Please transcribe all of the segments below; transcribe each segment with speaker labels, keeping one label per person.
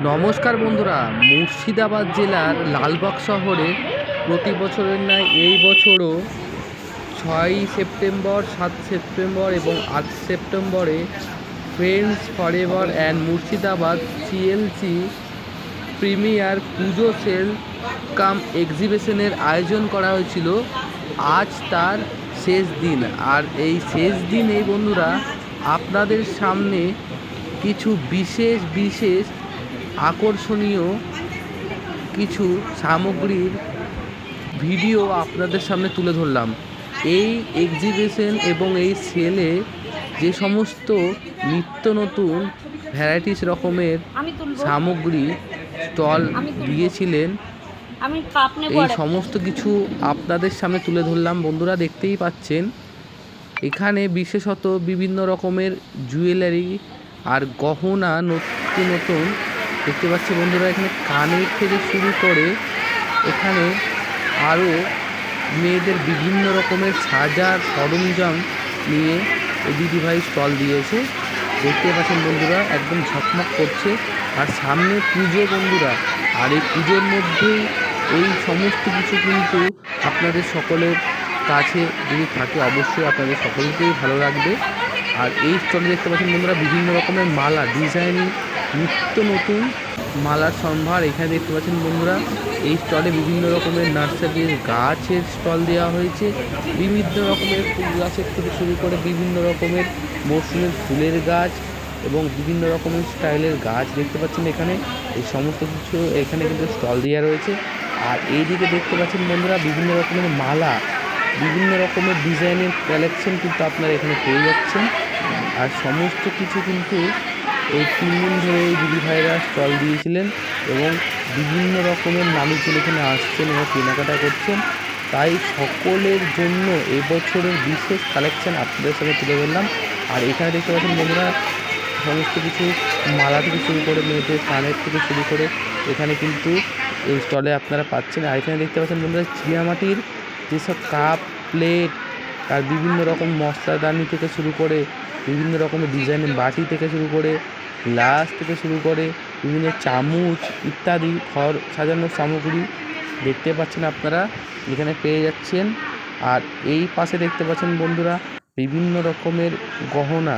Speaker 1: নমস্কার বন্ধুরা, মুর্শিদাবাদ জেলার লালবাগ শহরে প্রতি বছরের ন্যায় এই বছরও 6 সেপ্টেম্বর, 7 সেপ্টেম্বর এবং 8 সেপ্টেম্বরে friends forever and Murshidabad CLC premier Puja sell কাম এক্সিবিশনের আয়োজন করা হয়েছিল। আজ তার শেষ দিন, আর এই শেষ দিনে বন্ধুরা আপনাদের সামনে কিছু বিশেষ বিশেষ আকর্ষণীয় কিছু সামগ্রীর ভিডিও আপনাদের সামনে তুলে ধরলাম। এই এক্সিবিশন এবং এই সেলে যে সমস্ত নিত্য নতুন ভ্যারাইটিস রকমের সামগ্রী স্টল দিয়েছিলেন, এই সমস্ত কিছু আপনাদের সামনে তুলে ধরলাম। বন্ধুরা দেখতেই পাচ্ছেন এখানে বিশেষত বিভিন্ন রকমের জুয়েলারি আর গহনা নতুন নতুন দেখতে পাচ্ছি বন্ধুরা। এখানে কানের থেকে শুরু করে এখানে আরও মেয়েদের বিভিন্ন রকমের সাজার সরঞ্জাম নিয়ে এই দিদিভাই স্টল দিয়েছে। দেখতে পাচ্ছেন বন্ধুরা একদম ঝকমক করছে। আর সামনে পুজো বন্ধুরা, আর এই পুজোর মধ্যেই এই সমস্ত কিছু কিন্তু আপনাদের সকলের কাছে যদি থাকে অবশ্যই আপনাদের সকলকেই ভালো লাগবে। আর এই স্টলে দেখতে পাচ্ছেন বন্ধুরা বিভিন্ন রকমের মালা ডিজাইনিং নিত্য নতুন মালার সম্ভার। এখানে দেখতে পাচ্ছেন বন্ধুরা এই স্টলে বিভিন্ন রকমের নার্সারির গাছের স্টল দেওয়া হয়েছে। বিভিন্ন রকমের ফুল গাছের থেকে শুরু করে বিভিন্ন রকমের মৌসুমের ফুলের গাছ এবং বিভিন্ন রকমের স্টাইলের গাছ দেখতে পাচ্ছেন এখানে। এই সমস্ত কিছু এখানে কিন্তু স্টল দেওয়া রয়েছে। আর এইদিকে দেখতে পাচ্ছেন বন্ধুরা বিভিন্ন রকমের মালা, বিভিন্ন রকমের ডিজাইনের কালেকশন কিন্তু আপনারা এখানে পেয়ে যাচ্ছেন। আর সমস্ত কিছু কিন্তু এই 3 দিন ধরে এই দিদিভাইরা স্টল দিয়েছিলেন এবং বিভিন্ন রকমের মানুষজন এখানে আসছেন এবং কেনাকাটা করছেন। তাই সকলের জন্য এবছরের বিশেষ কালেকশন আপনাদের সাথে তুলে ধরলাম। আর এখানে দেখতে পাচ্ছেন বন্ধুরা সমস্ত কিছু মালা থেকে শুরু করে মেয়েদের কানের থেকে শুরু করে এখানে কিন্তু এই স্টলে আপনারা পাচ্ছেন। আর এখানে দেখতে পাচ্ছেন বন্ধুরা চীনামাটির যেসব কাপ, প্লেট আর বিভিন্ন রকম মশলাদানি থেকে শুরু করে বিভিন্ন রকমের ডিজাইনের বাটি থেকে শুরু করে গ্লাস থেকে শুরু করে বিভিন্ন চামচ ইত্যাদি ঘর সাজানোর সামগ্রী দেখতে পাচ্ছেন আপনারা এখানে পেয়ে যাচ্ছেন। আর এই পাশে দেখতে পাচ্ছেন বন্ধুরা বিভিন্ন রকমের গহনা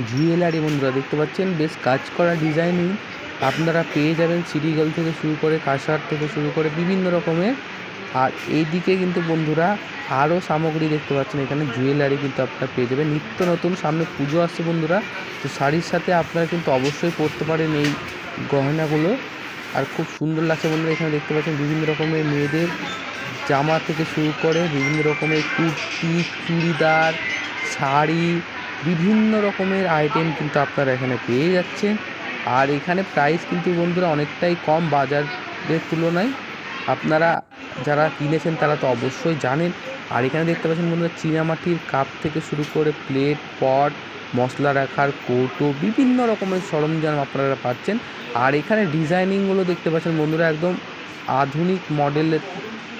Speaker 1: জুয়েলারি বন্ধুরা দেখতে পাচ্ছেন বেশ কাজ করা ডিজাইনিং আপনারা পেয়ে যাবেন। সিরিগল থেকে শুরু করে কাঁসার থেকে শুরু করে বিভিন্ন রকমের। আর এইদিকে কিন্তু বন্ধুরা আরও সামগ্রী দেখতে পাচ্ছেন, এখানে জুয়েলারি কিন্তু আপনারা পেয়ে যাবেন নিত্য নতুন। সামনে পুজো আসছে বন্ধুরা, তো শাড়ির সাথে আপনারা কিন্তু অবশ্যই পরতে পারেন এই গহনাগুলো। আর খুব সুন্দর লাগছে বন্ধুরা। এখানে দেখতে পাচ্ছেন বিভিন্ন রকমের মেয়েদের জামা থেকে শুরু করে বিভিন্ন রকমের কুর্তি, চুড়িদার, শাড়ি, বিভিন্ন রকমের আইটেম কিন্তু আপনারা এখানে পেয়ে যাচ্ছেন। আর এখানে প্রাইস কিন্তু বন্ধুরা অনেকটাই কম বাজারের তুলনায়। আপনারা যারা কিনেছেন তারা তো অবশ্যই জানেন। আর এখানে দেখতে পাচ্ছেন বন্ধুরা চীনামাটির কাপ থেকে শুরু করে প্লেট, পট, মশলা রাখার কৌটো, বিভিন্ন রকমের সরঞ্জাম আপনারা পাচ্ছেন। আর এখানে ডিজাইনিংগুলো দেখতে পাচ্ছেন বন্ধুরা একদম আধুনিক মডেলের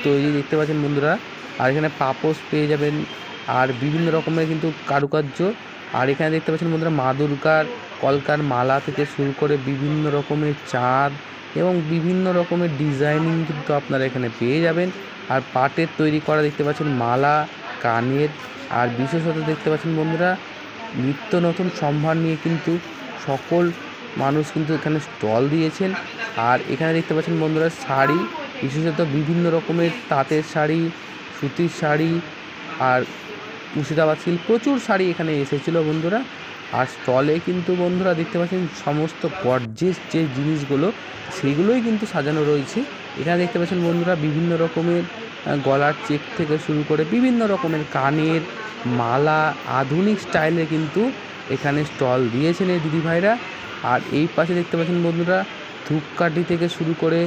Speaker 1: তৈরি দেখতে পাচ্ছেন বন্ধুরা। আর এখানে পাপোশ পেয়ে যাবেন আর বিভিন্ন রকমের কিন্তু কারুকার্য। আর এখানে দেখতে পাচ্ছেন বন্ধুরা মা দুর্গার কলকার মালা থেকে শুরু করে বিভিন্ন রকমের চাঁদ এবং বিভিন্ন রকমের ডিজাইনিং কিন্তু আপনারা এখানে পেয়ে যাবেন। আর পাটের তৈরি করা দেখতে পাচ্ছেন মালা, কানের। আর বিশেষত দেখতে পাচ্ছেন বন্ধুরা নিত্য নতুন সম্ভার নিয়ে কিন্তু সকল মানুষ কিন্তু এখানে স্টল দিয়েছেন। আর এখানে দেখতে পাচ্ছেন বন্ধুরা শাড়ি, বিশেষত বিভিন্ন রকমের তাঁতের শাড়ি, সুতির শাড়ি আর মুর্শিদাবাদ সিল্ক প্রচুর শাড়ি এখানে এসেছিলো বন্ধুরা। আর স্টলে কিন্তু বন্ধুরা দেখতে পাচ্ছেন সমস্ত গর্জিয়াস যে জিনিসগুলো সেগুলোই কিন্তু সাজানো রয়েছে। এখানে দেখতে পাচ্ছেন বন্ধুরা বিভিন্ন রকমের গলার চেক থেকে শুরু করে বিভিন্ন রকমের কানের মালা আধুনিক স্টাইলে কিন্তু এখানে স্টল দিয়েছেন এই দিদিভাইরা। আর এই পাশে দেখতে পাচ্ছেন বন্ধুরা ধূপকাঠি থেকে শুরু করে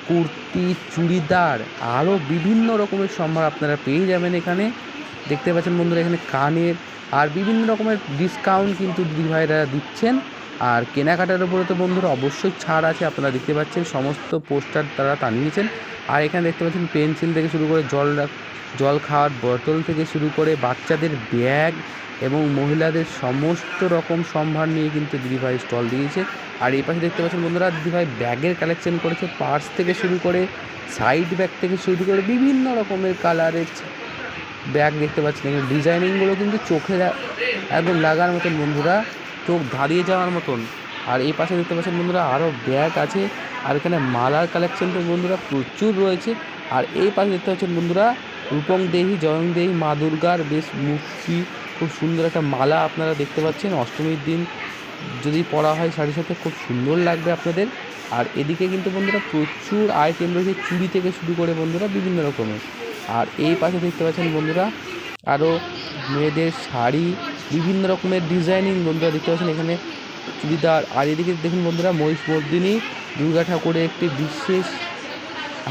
Speaker 1: কুর্তি, চুড়িদার আরও বিভিন্ন রকমের সম্ভার আপনারা পেয়ে যাবেন এখানে। দেখতে পাচ্ছেন বন্ধুরা এখানে কানের আর বিভিন্ন রকমের ডিসকাউন্ট কিন্তু দিদিভাইরা দিচ্ছেন। আর কেনাকাটার উপরে তো বন্ধুরা অবশ্যই ছাড় আছে, আপনারা দেখতে পাচ্ছেন সমস্ত পোস্টার তারা টানিয়েছেন। আর এখানে দেখতে পাচ্ছেন পেন্সিল থেকে শুরু করে জল খাওয়ার বোতল থেকে শুরু করে বাচ্চাদের ব্যাগ এবং মহিলাদের সমস্ত রকম সম্ভার নিয়ে কিন্তু দিদিভাই স্টল দিয়েছে। আর এই পাশে দেখতে পাচ্ছেন বন্ধুরা দিদিভাই ব্যাগের কালেকশন করেছে, পার্স থেকে শুরু করে সাইড ব্যাগ থেকে শুরু করে বিভিন্ন রকমের কালারের ব্যাগ দেখতে পাচ্ছেন। এখানে ডিজাইনিংগুলো কিন্তু চোখে একদম লাগার মতন বন্ধুরা, চোখ ধাঁধিয়ে যাওয়ার মতন। আর এই পাশে দেখতে পাচ্ছেন বন্ধুরা আরও ব্যাগ আছে। আর এখানে মালার কালেকশন তো বন্ধুরা প্রচুর রয়েছে। আর এই পাশে দেখতে পাচ্ছেন বন্ধুরা রূপং দেহি জয়ং দেহি মা দুর্গার বেশ মূর্তি, খুব সুন্দর একটা মালা আপনারা দেখতে পাচ্ছেন। অষ্টমীর দিন যদি পরা হয় শাড়ির সাথে খুব সুন্দর লাগবে আপনাদের। আর এদিকে কিন্তু বন্ধুরা প্রচুর আইটেম রয়েছে, চুড়ি থেকে শুরু করে বন্ধুরা বিভিন্ন রকমের। আর এই পাশে দেখতে পাচ্ছেন বন্ধুরা আরও মেয়েদের শাড়ি, বিভিন্ন রকমের ডিজাইনিং বন্ধুরা দেখতে পাচ্ছেন এখানে চুড়িদার। আর এদিকে দেখুন বন্ধুরা মহিষমর্দিনী দুর্গা ঠাকুরের একটি বিশেষ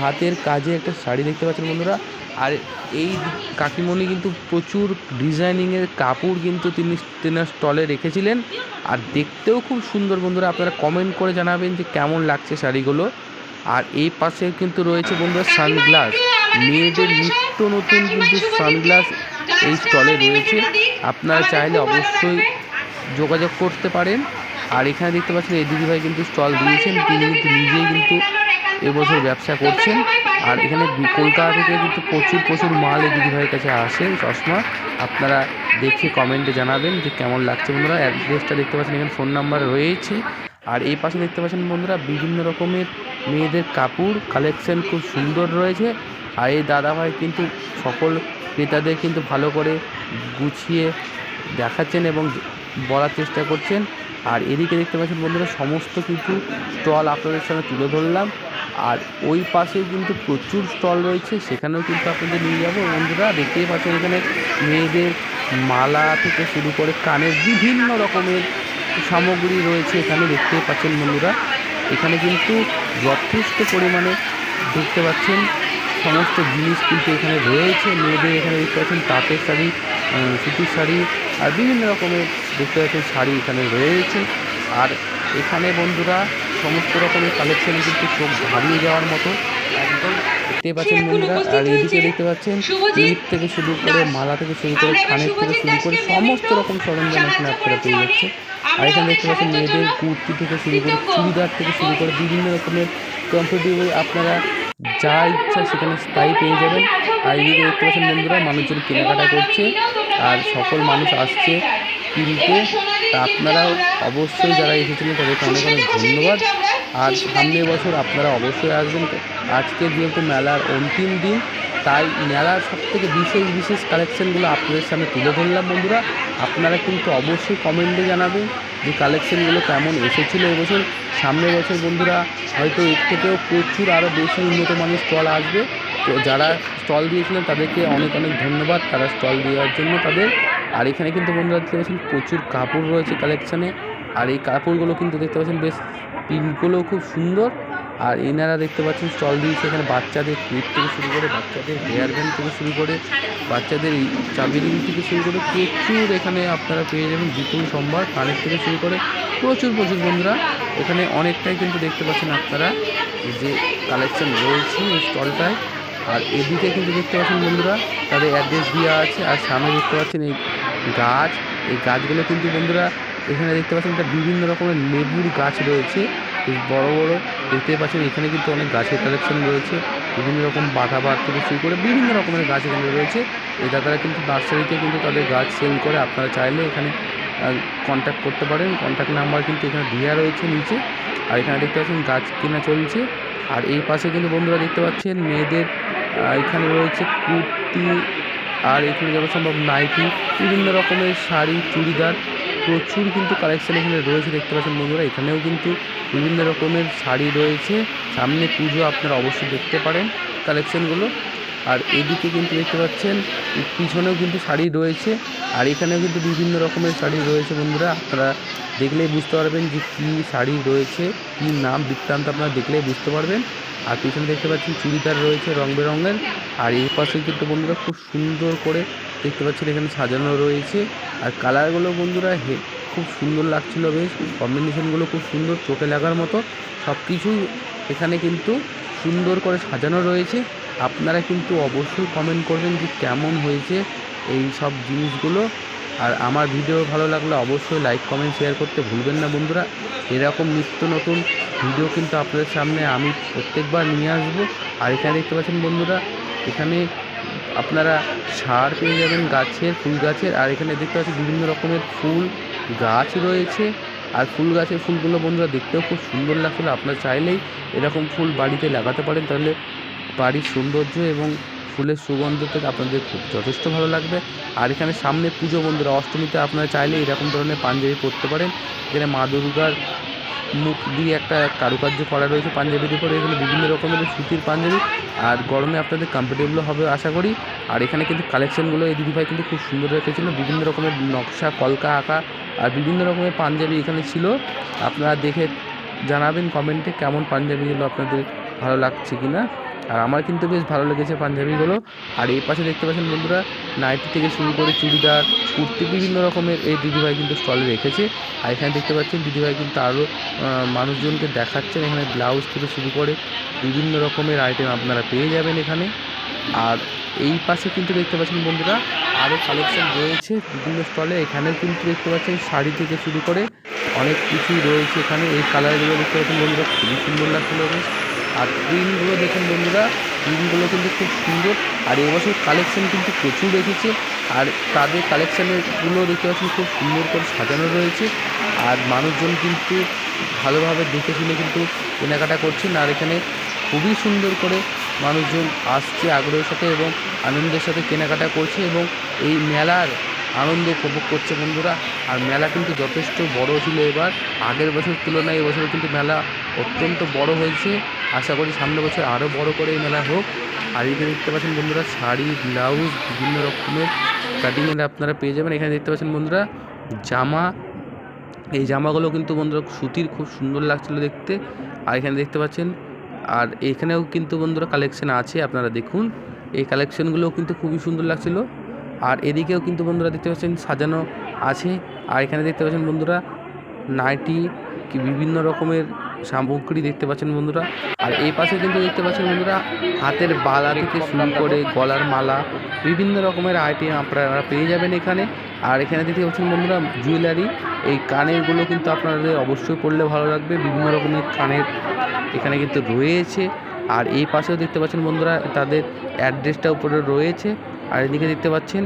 Speaker 1: হাতের কাজে একটা শাড়ি দেখতে পাচ্ছেন বন্ধুরা। আর এই কাকিমণি কিন্তু প্রচুর ডিজাইনিংয়ের কাপড় কিন্তু তেনার স্টলে রেখেছিলেন। আর দেখতেও খুব সুন্দর বন্ধুরা, আপনারা কমেন্ট করে জানাবেন যে কেমন লাগছে শাড়িগুলো। আর এই পাশে কিন্তু রয়েছে বন্ধুরা সানগ্লাস, মেয়েদের নিত্য নতুন কিন্তু সানগ্লাস এই স্টলে রয়েছে, আপনারা চাইলে অবশ্যই যোগাযোগ করতে পারেন। আর এখানে দেখতে পাচ্ছেন এই দিদিভাই কিন্তু স্টল দিয়েছেন, তিনি কিন্তু নিজেই কিন্তু এবছর ব্যবসা করছেন। আর এখানে কলকাতা থেকে কিন্তু প্রচুর মাল এই দিদিভাইয়ের কাছে আসে চশমা, আপনারা দেখে কমেন্টে জানাবেন যে কেমন লাগছে বন্ধুরা। অ্যাড্রেসটা দেখতে পাচ্ছেন, এখানে ফোন নাম্বার রয়েছে। আর এই পাশে দেখতে পাচ্ছেন বন্ধুরা বিভিন্ন রকমের মেয়েদের কাপড় কালেকশন খুব সুন্দর রয়েছে। আর এই দাদাভাই কিন্তু সকল ক্রেতাদের কিন্তু ভালো করে গুছিয়ে দেখাচ্ছেন এবং বলার চেষ্টা করছেন। আর এদিকে দেখতে পাচ্ছেন বন্ধুরা সমস্ত কিছু স্টল আপনাদের সামনে তুলে ধরলাম। আর ওই পাশে কিন্তু প্রচুর স্টল রয়েছে, সেখানেও কিন্তু আপনাদের নিয়ে যাবো বন্ধুরা। দেখতেই পাচ্ছেন এখানে মেয়েদের মালা থেকে শুরু করে কানের বিভিন্ন রকমের সামগ্রী রয়েছে, এখানে দেখতেই পাচ্ছেন বন্ধুরা। এখানে কিন্তু যথেষ্ট পরিমাণে দেখতে পাচ্ছেন সমস্ত জিনিস কিন্তু এখানে রয়েছে মেয়েদের। এখানে দেখতে পাচ্ছেন তাঁতের শাড়ি, সুতির শাড়ি আর বিভিন্ন রকমের দেখতে পাচ্ছেন শাড়ি এখানে রয়েছে। আর এখানে বন্ধুরা সমস্ত রকমের কালেকশন কিন্তু চোখ ধারিয়ে যাওয়ার মতো একদম দেখতে পাচ্ছেন বন্ধুরা। আর এদিকে দেখতে পাচ্ছেন ক্লিপ থেকে শুরু করে মালা থেকে শুরু করে কানের থেকে শুরু করে সমস্ত রকম সরঞ্জাম এখানে আপনারা পেয়ে যাচ্ছে। আর এখানে দেখতে পাচ্ছেন মেয়েদের কুর্তি থেকে শুরু করে চুড়িদার থেকে শুরু করে বিভিন্ন রকমের কমফোর্টেবল আপনারা যা ইচ্ছা সেখানে তাই পেয়ে যাবেন। আর এদিকে দেখতে পাচ্ছেন বন্ধুরা মানুষজন কেনাকাটা করছে আর সকল মানুষ আসছে কিনতে। তা আপনারাও অবশ্যই যারা এসেছিলেন তাদেরকে অনেক ধন্যবাদ। আর সামনের বছর আপনারা অবশ্যই আসবেন। আজকে যেহেতু মেলার অন্তিম দিন, তাই মেলার সবথেকে বিশেষ কালেকশানগুলো আপনাদের সামনে তুলে ধরলাম বন্ধুরা। আপনারা কিন্তু অবশ্যই কমেন্টে জানাবেন যে কালেকশানগুলো কেমন এসেছিলো এবছর। সামনের বছর বন্ধুরা হয়তো এর থেকেও প্রচুর আরও বেশি উন্নত মানের স্টল আসবে। তো যারা স্টল দিয়েছিলেন তাদেরকে অনেক ধন্যবাদ, তারা স্টল দেওয়ার জন্য তাদের। আর এখানে কিন্তু বন্ধুরা দেখতে পাচ্ছেন প্রচুর কাপড় রয়েছে কালেকশানে। আর এই কাপড়গুলো কিন্তু দেখতে পাচ্ছেন বেশ প্রিন্টগুলোও খুব সুন্দর। আর এনারা দেখতে পাচ্ছেন স্টল দিয়েছে এখানে বাচ্চাদের ক্লিপ থেকে শুরু করে বাচ্চাদের হেয়ার ব্যান্ড থেকে শুরু করে বাচ্চাদের চাবি রিং থেকে শুরু করে প্রচুর এখানে আপনারা পেয়ে যাবেন। বিপুল সম্ভার কানের থেকে শুরু করে প্রচুর বন্ধুরা এখানে অনেকটাই কিন্তু দেখতে পাচ্ছেন আপনারা যে কালেকশন রয়েছে এই স্টলটায়। আর এদিকে কিন্তু দেখতে পাচ্ছেন বন্ধুরা তাদের অ্যাড্রেস দেওয়া আছে। আর সামনে দেখতে পাচ্ছেন এই গাছগুলো কিন্তু বন্ধুরা এখানে দেখতে পাচ্ছেন একটা বিভিন্ন রকমের লেবুর গাছ রয়েছে বেশ বড় দেখতে পাচ্ছেন। এখানে কিন্তু অনেক গাছের কালেকশন রয়েছে, বিভিন্ন রকম বাঁধাবার থেকে শুরু করে বিভিন্ন রকমের গাছ এখানে রয়েছে। এই দাদারা কিন্তু নার্সারিতে কিন্তু তাদের গাছ সেল করে, আপনারা চাইলে এখানে কন্ট্যাক্ট করতে পারেন। কন্ট্যাক্ট নাম্বার কিন্তু এখানে দেওয়া রয়েছে নিচে। আর এখানে দেখতে পাচ্ছেন গাছ কেনা চলছে। আর এই পাশে কিন্তু বন্ধুরা দেখতে পাচ্ছেন মেয়েদের এখানে রয়েছে কুর্তি, আর এখানে যত সম্ভব নাইটি, বিভিন্ন রকমের শাড়ি চুড়িদার প্রচুর কিন্তু কালেকশান এখানে রয়েছে দেখতে পাচ্ছেন বন্ধুরা। এখানেও কিন্তু বিভিন্ন রকমের শাড়ি রয়েছে, সামনে পুজো আপনারা অবশ্যই দেখতে পারেন কালেকশানগুলো। আর এদিকে কিন্তু দেখতে পাচ্ছেন পিছনেও কিন্তু শাড়ি রয়েছে। আর এখানেও কিন্তু বিভিন্ন রকমের শাড়ি রয়েছে বন্ধুরা, আপনারা দেখলেই বুঝতে পারবেন যে কী শাড়ি রয়েছে, কী নাম বৃত্তান্ত আপনারা দেখলেই বুঝতে পারবেন। আর পিছনে দেখতে পাচ্ছেন চুড়িদার রয়েছে রং বেরঙের। আর এই পাশে কিন্তু বন্ধুরা খুব সুন্দর করে দেখতে পাচ্ছেন এখানে সাজানো রয়েছে। আর কালারগুলো বন্ধুরা খুব সুন্দর লাগছিলো, বেশ কম্বিনেশনগুলো খুব সুন্দর, চোখে লাগার মতো সব কিছুই এখানে কিন্তু সুন্দর করে সাজানো রয়েছে। আপনারা কিন্তু অবশ্যই কমেন্ট করবেন যে কেমন হয়েছে এই সব জিনিসগুলো। আর আমার ভিডিও ভালো লাগলে অবশ্যই লাইক কমেন্ট শেয়ার করতে ভুলবেন না বন্ধুরা। এরকম নিত্য নতুন ভিডিও কিন্তু আপনাদের সামনে আমি প্রত্যেকবার নিয়ে আসবো। আর এখানে দেখতে পাচ্ছেন বন্ধুরা, এখানে আপনারা সার পেয়ে যাবেন গাছের, ফুল গাছের। আর এখানে দেখতে পাচ্ছেন বিভিন্ন রকমের ফুল গাছ রয়েছে। আর ফুল গাছের ফুলগুলো বন্ধুরা দেখতেও খুব সুন্দর লাগছিলো। আপনারা চাইলেই এরকম ফুল বাড়িতে লাগাতে পারেন, তাহলে বাড়ির সৌন্দর্য এবং ফুলের সুগন্ধতে আপনাদের খুব যথেষ্ট ভালো লাগবে। আর এখানে সামনে পুজো বন্ধুরা, অষ্টমীতে আপনারা চাইলে এরকম ধরনের পাঞ্জাবি পরতে পারেন। এখানে মা দুর্গার মুখ দিয়ে একটা কারুকার্য করা রয়েছে পাঞ্জাবির উপরে। এখানে বিভিন্ন রকমের সুতির পাঞ্জাবি, আর গরমে আপনাদের কমফোর্টেবলও হবে আশা করি। আর এখানে কিন্তু কালেকশানগুলো এই দিদিভাই কিন্তু খুব সুন্দর রেখেছিল, বিভিন্ন রকমের নকশা কলকা আঁকা আর বিভিন্ন রকমের পাঞ্জাবি এখানে ছিল। আপনারা দেখে জানাবেন কমেন্টে কেমন পাঞ্জাবিগুলো আপনাদের ভালো লাগছে কি না। আর আমার কিন্তু বেশ ভালো লেগেছে পাঞ্জাবিগুলো। আর এই পাশে দেখতে পাচ্ছেন বন্ধুরা, নাইটি থেকে শুরু করে চুড়িদার, কুর্তি, বিভিন্ন রকমের এই দিদিভাই কিন্তু স্টলে রেখেছে। আর এখানে দেখতে পাচ্ছেন দিদিভাই কিন্তু আরও মানুষজনকে দেখাচ্ছেন। এখানে ব্লাউজ থেকে শুরু করে বিভিন্ন রকমের আইটেম আপনারা পেয়ে যাবেন এখানে। আর এই পাশে কিন্তু দেখতে পাচ্ছেন বন্ধুরা, আরও কালেকশন রয়েছে বিভিন্ন স্টলে। এখানেও কিন্তু দেখতে পাচ্ছেন শাড়ি থেকে শুরু করে অনেক কিছুই রয়েছে এখানে। এই কালারগুলো দেখতে পাচ্ছেন বন্ধুরা, খুবই সুন্দর লাগছিল বেশ। আর প্রিন্টগুলো দেখুন বন্ধুরা, প্রিন্টগুলো কিন্তু খুব সুন্দর। আর এবছর কালেকশন কিন্তু প্রচুর রেখেছে। আর তাদের কালেকশানগুলো দেখতে পাচ্ছেন খুব সুন্দর করে সাজানো রয়েছে। আর মানুষজন কিন্তু ভালোভাবে দেখে শুনে কিন্তু কেনাকাটা করছেন। আর এখানে খুবই সুন্দর করে মানুষজন আসছে আগ্রহের সাথে এবং আনন্দের সাথে কেনাকাটা করছে এবং এই মেলার আনন্দ উপভোগ করছে বন্ধুরা। আর মেলা কিন্তু যথেষ্ট বড় ছিল এবার, আগের বছর তুলনায় এবছর কিন্তু মেলা অত্যন্ত বড় হয়েছে। আশা করি সামনের বছর আরও বড় করে এই মেলা হোক। আর এখানে দেখতে পাচ্ছেন বন্ধুরা, শাড়ি, ব্লাউজ, বিভিন্ন রকমের কাটিংয়ের আপনারা পেয়ে যাবেন। এখানে দেখতে পাচ্ছেন বন্ধুরা জামা, এই জামাগুলো কিন্তু বন্ধুরা সুতির, খুব সুন্দর লাগছিলো দেখতে। আর এখানে দেখতে পাচ্ছেন, আর এখানেও কিন্তু বন্ধুরা কালেকশান আছে, আপনারা দেখুন এই কালেকশানগুলোও কিন্তু খুবই সুন্দর লাগছিলো। আর এদিকেও কিন্তু বন্ধুরা দেখতে পাচ্ছেন সাজানো আছে। আর এখানে দেখতে পাচ্ছেন বন্ধুরা নাইটি, কি বিভিন্ন রকমের সামগ্রী দেখতে পাচ্ছেন বন্ধুরা। আর এই পাশে কিন্তু দেখতে পাচ্ছেন বন্ধুরা হাতের বালা থেকে শুরু করে গলার মালা, বিভিন্ন রকমের আইটেম আপনারা পেয়ে যাবেন এখানে। আর এখানে দেখতে পাচ্ছেন বন্ধুরা জুয়েলারি, এই কানেরগুলো কিন্তু আপনাদের অবশ্যই পরলে ভালো লাগবে। বিভিন্ন রকমের কানের এখানে কিন্তু রয়েছে। আর এই পাশেও দেখতে পাচ্ছেন বন্ধুরা তাদের অ্যাড্রেসটা উপরে রয়েছে। আর এদিকে দেখতে পাচ্ছেন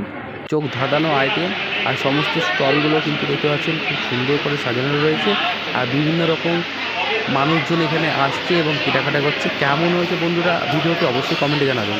Speaker 1: চোখ ধাঁধানো আইটেম। আর সমস্ত স্টলগুলো কিন্তু দেখতে পাচ্ছেন খুব সুন্দর করে সাজানো রয়েছে। আর বিভিন্ন রকম মানুষজন এখানে আসছে এবং কেনাকাটা করছে। কেমন হয়েছে বন্ধুরা ভিডিওটি অবশ্যই কমেন্টে জানাবেন।